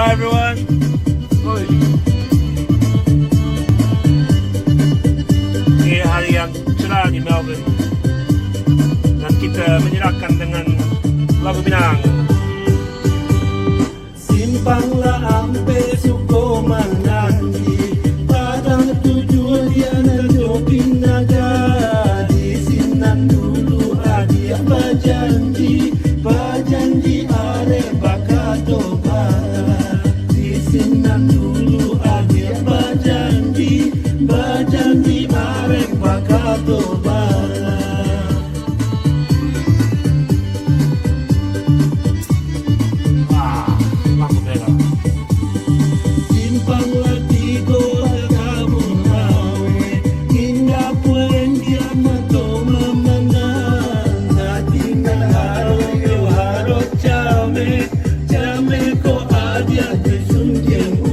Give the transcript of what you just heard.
Bye everyone. Oi. Ini hari yang cerah di Melbourne dan kita menyerahkan dengan lagu Minang. Simpanglah ampe suko menanti, padang tujuan dia nanti pinaga. Di sinan dulu adia berjanji, berjanji are bakatoba. Di sinan dulu adia berjanji, berjanji are bakatoba. Simpanglah tigo kabun hawe, indah puen dia mato mamana. Natingan haro yo haro chame, chame ko adia te sunjeng